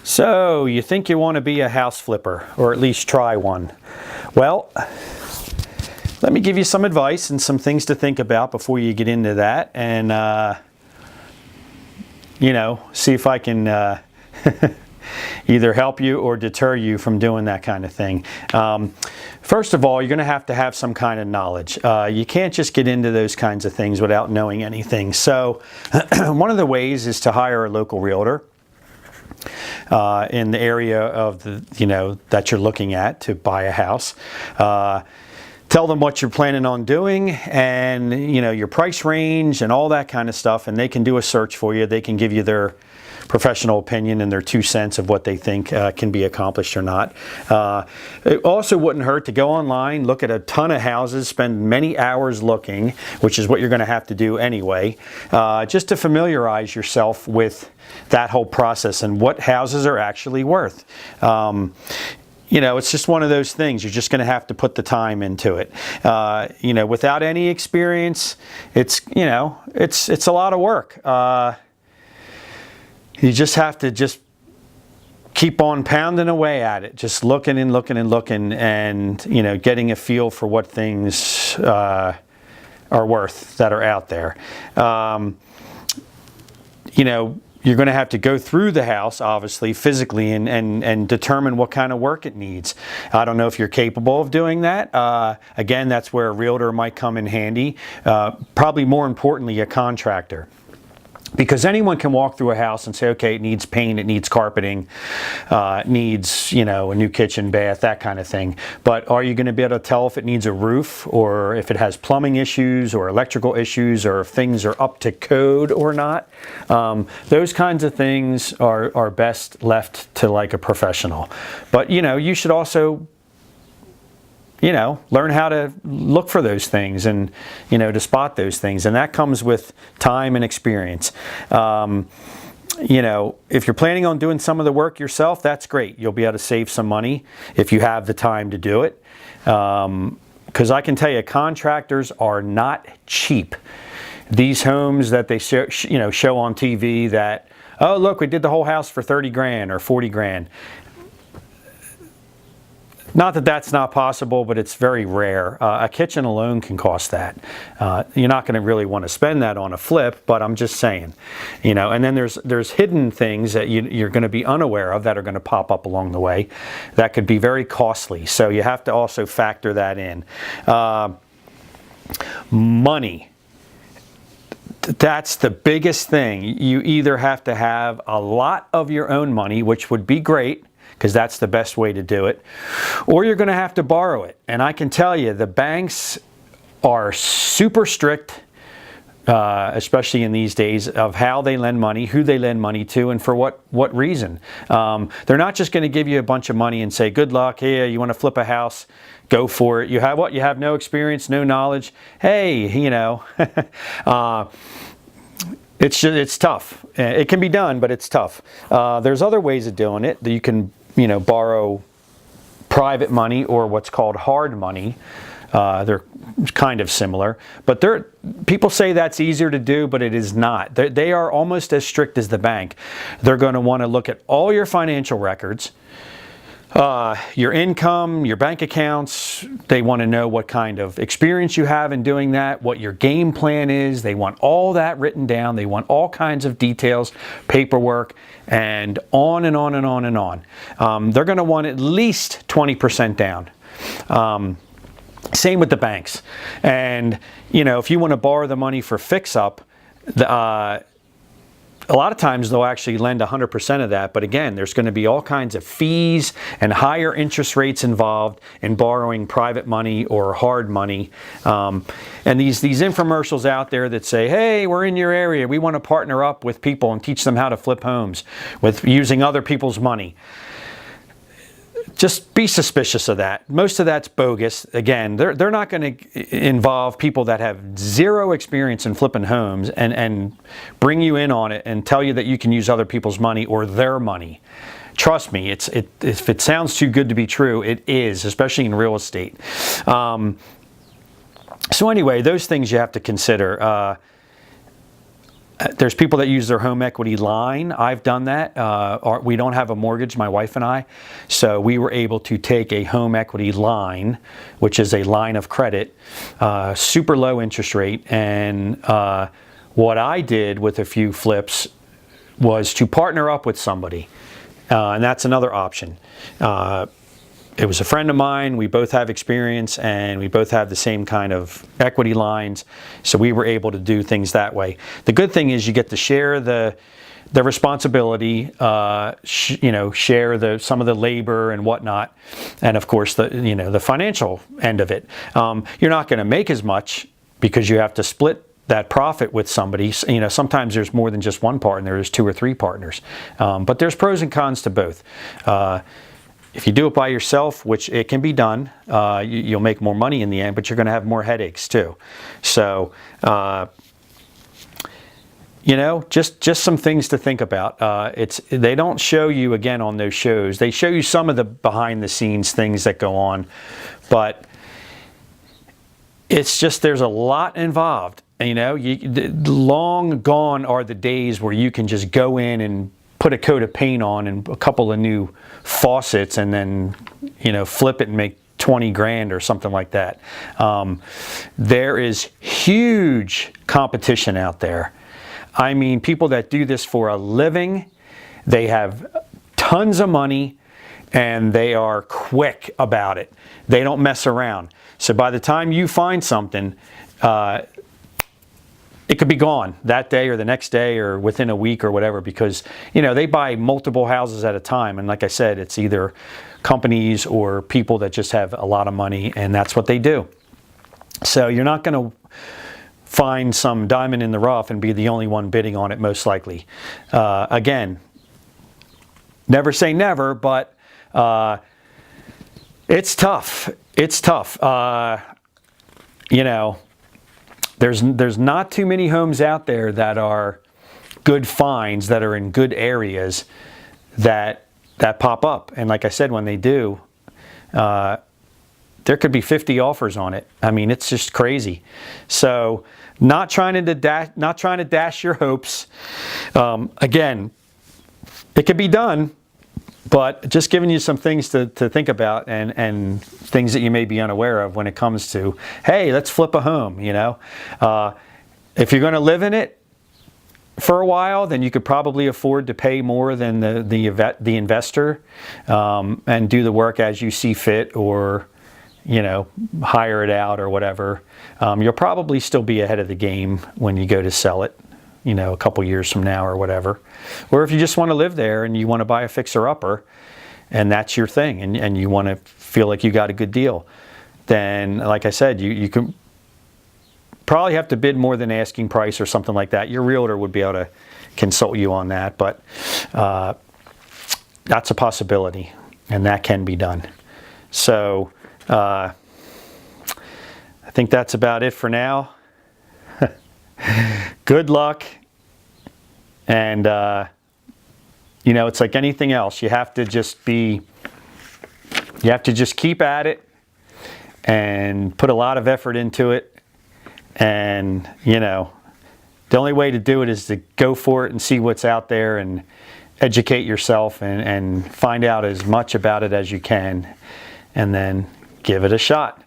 So, you think you want to be a house flipper, or at least try one? Well, let me give you some advice and some things to think about before you get into that, and see if I can either help you or deter you from doing that kind of thing. First of all, you're going to have some kind of knowledge. You can't just get into those kinds of things without knowing anything. So, one of the ways is to hire a local realtor in the area of that you're looking at to buy a house. Tell them what you're planning on doing and your price range and all that kind of stuff, and they can do a search for you. They can give you their professional opinion and their 2 cents of what they think can be accomplished or not. It also wouldn't hurt to go online, look at a ton of houses, spend many hours looking, which is what you're going to have to do anyway, just to familiarize yourself with that whole process and what houses are actually worth. It's just one of those things. You're just going to have to put the time into it. Without any experience, it's a lot of work. You just have to keep on pounding away at it, just looking and looking and looking, and getting a feel for what things are worth that are out there. You're going to have to go through the house, obviously, physically, and determine what kind of work it needs. I don't know if you're capable of doing that. Again, that's where a realtor might come in handy. Probably more importantly, a contractor. Because anyone can walk through a house and say, okay, it needs paint, it needs carpeting, it needs, a new kitchen, bath, that kind of thing. But are you going to be able to tell if it needs a roof, or if it has plumbing issues or electrical issues, or if things are up to code or not? Those kinds of things are best left to like a professional. But, you should also learn how to look for those things and, to spot those things. And that comes with time and experience. If you're planning on doing some of the work yourself, that's great. You'll be able to save some money if you have the time to do it. Because I can tell you, contractors are not cheap. These homes that they show on TV that, oh, look, we did the whole house for 30 grand or 40 grand. Not that that's not possible, but it's very rare. A kitchen alone can cost that. You're not going to really want to spend that on a flip, but I'm just saying. And then there's hidden things that you're going to be unaware of that are going to pop up along the way that could be very costly. So you have to also factor that in. Money. That's the biggest thing. You either have to have a lot of your own money, which would be great, because that's the best way to do it, or you're going to have to borrow it. And I can tell you, the banks are super strict, especially in these days, of how they lend money, who they lend money to, and for what reason. They're not just going to give you a bunch of money and say, good luck, here, you want to flip a house, go for it. You have what? You have no experience, no knowledge. Hey, it's tough. It can be done, but it's tough. There's other ways of doing it. That you can borrow private money, or what's called hard money. They're kind of similar, but people say that's easier to do, but it is not. They are almost as strict as the bank. They're going to want to look at all your financial records, your income, your bank accounts. They want to know what kind of experience you have in doing that, what your game plan is. They want all that written down. They want all kinds of details, paperwork, and on and on and on and on. They're going to want at least 20% down. Same with the banks. And, if you want to borrow the money for fix-up, a lot of times they'll actually lend 100% of that, but again, there's going to be all kinds of fees and higher interest rates involved in borrowing private money or hard money. And these infomercials out there that say, hey, we're in your area, we want to partner up with people and teach them how to flip homes with using other people's money. Just be suspicious of that. Most of that's bogus. Again, they're not going to involve people that have zero experience in flipping homes and bring you in on it and tell you that you can use other people's money or their money. Trust me, if it sounds too good to be true, it is, especially in real estate. So anyway, those things you have to consider. There's people that use their home equity line. I've done that. We don't have a mortgage, my wife and I, so we were able to take a home equity line, which is a line of credit, super low interest rate. And what I did with a few flips was to partner up with somebody, and that's another option. It was a friend of mine. We both have experience and we both have the same kind of equity lines. So we were able to do things that way. The good thing is you get to share the responsibility, share some of the labor and whatnot. And of course, the financial end of it. You're not going to make as much because you have to split that profit with somebody. Sometimes there's more than just one partner. There's 2 or 3 partners. But there's pros and cons to both. If you do it by yourself, which it can be done, you'll make more money in the end, but you're going to have more headaches too. So, just some things to think about. They don't show you, again, on those shows. They show you some of the behind the scenes things that go on, but it's just, there's a lot involved. Long gone are the days where you can just go in and put a coat of paint on and a couple of new faucets and then, flip it and make 20 grand or something like that. There is huge competition out there. I mean, people that do this for a living, they have tons of money and they are quick about it. They don't mess around. So by the time you find something, it could be gone that day or the next day or within a week or whatever, because they buy multiple houses at a time, and like I said, it's either companies or people that just have a lot of money, and that's what they do. So you're not going to find some diamond in the rough and be the only one bidding on it, most likely. Again, never say never, but it's tough. It's tough. There's not too many homes out there that are good finds, that are in good areas that pop up. And like I said, when they do, there could be 50 offers on it. I mean, it's just crazy. So not trying to dash your hopes. Again, it could be done, but just giving you some things to think about and things that you may be unaware of when it comes to, hey, let's flip a home, If you're going to live in it for a while, then you could probably afford to pay more than the investor, and do the work as you see fit, or, hire it out or whatever. You'll probably still be ahead of the game when you go to sell it, a couple years from now or whatever. Or if you just want to live there and you want to buy a fixer-upper and that's your thing, and you want to feel like you got a good deal, then, like I said, you can probably have to bid more than asking price or something like that. Your realtor would be able to consult you on that, but that's a possibility, and that can be done. So I think that's about it for now. Good luck. And, it's like anything else. You have to just keep at it and put a lot of effort into it. And, the only way to do it is to go for it and see what's out there and educate yourself and find out as much about it as you can, and then give it a shot.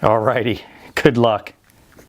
Alrighty. Good luck.